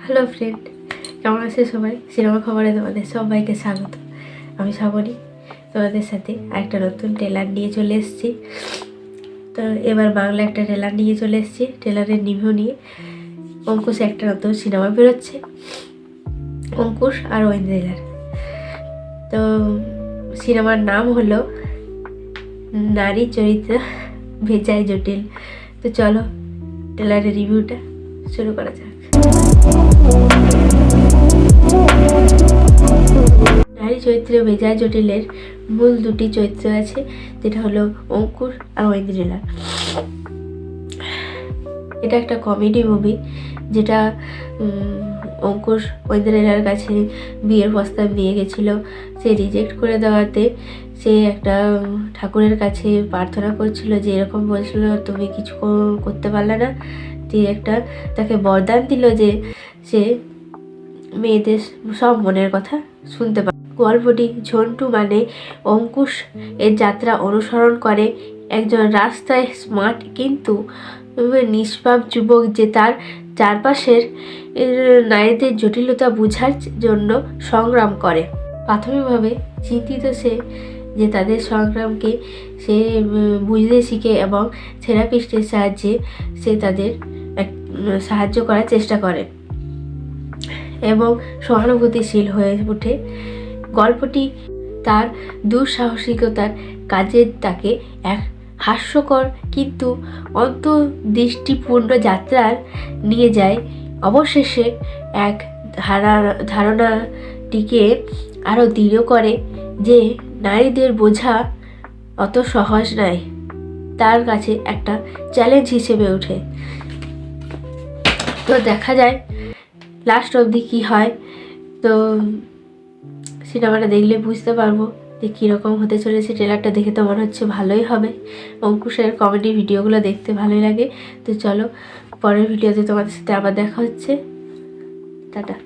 Hello friend, কেমন আছে সবাই? সিনেমা খবরে তোমাদের সবাইকে স্বাগত। আমি শ্রাবণী, তোমাদের সাথে একটা নতুন ট্রেলার নিয়ে চলে এসেছি। তো এবার বাংলা একটা ট্রেলার নিয়ে চলে এসেছি। ট্রেলারের রিভিউ নিয়ে অঙ্কুশ একটা নতুন সিনেমা বেরোচ্ছে, অঙ্কুশ আর ঐন্দ্রিলার। তো সিনেমার নাম হলো নারী চরিত্র বেজায় জটিল। তো চলো ট্রেলারের রিভিউটা শুরু করা যাক। নারী চরিত্রে বেজায় জটিলের মূল দুটি চরিত্র আছে, যেটা হলো অঙ্কুর আর ঐন্দ্রিলা। এটা একটা কমেডি মুভি, যেটা অঙ্কুশ ঐন্দ্রিলার কাছে বিয়ের প্রস্তাব দিয়ে গেছিল। সে রিজেক্ট করে দেওয়াতে সে একটা ঠাকুরের কাছে প্রার্থনা করছিল, যে এরকম বলছিল তুমি কিছু করতে পারলে না। একটা তাকে বরদান দিল যে সে মেয়েদের সব মনের কথা শুনতে পারে। গল্পটি ঝন্টু মানে অঙ্কুশ এর যাত্রা অনুসরণ করে একজন রাস্তায় স্মার্ট কিন্তু নিষ্পাপ যুবক, যে তার চারপাশের নারীদের জটিলতা বোঝার জন্য সংগ্রাম করে। প্রাথমিকভাবে চিন্তিত সে যে তাদের সংগ্রামকে সে বুঝতে শিখে এবং থেরাপিস্টের সাহায্যে সে তাদের সাহায্য করার চেষ্টা করে এবং সহানুভূতিশীল হয়ে ওঠে। গল্পটি তার দুঃসাহসিকতার কাজে তাকে এক হাস্যকর কিন্তু অন্তর্দৃষ্টিপূর্ণ যাত্রার নিয়ে যায়। অবশেষে এক ধারণাটিকে আরও দৃঢ় করে যে নারীদের বোঝা অত সহজ নয়, তার কাছে একটা চ্যালেঞ্জ হিসেবে ওঠে। তো দেখা যায় লাস্ট অবধি কী হয়। তো সিনেমাটা দেখলে বুঝতে পারবো যে কীরকম হতে চলেছে। ট্রেলারটা দেখে তো মনে হচ্ছে ভালোই হবে। অঙ্কুশের কমেডি ভিডিওগুলো দেখতে ভালোই লাগে। তো চলো পরের ভিডিওতে তোমাদের সাথে আবার দেখা হচ্ছে। টাটা।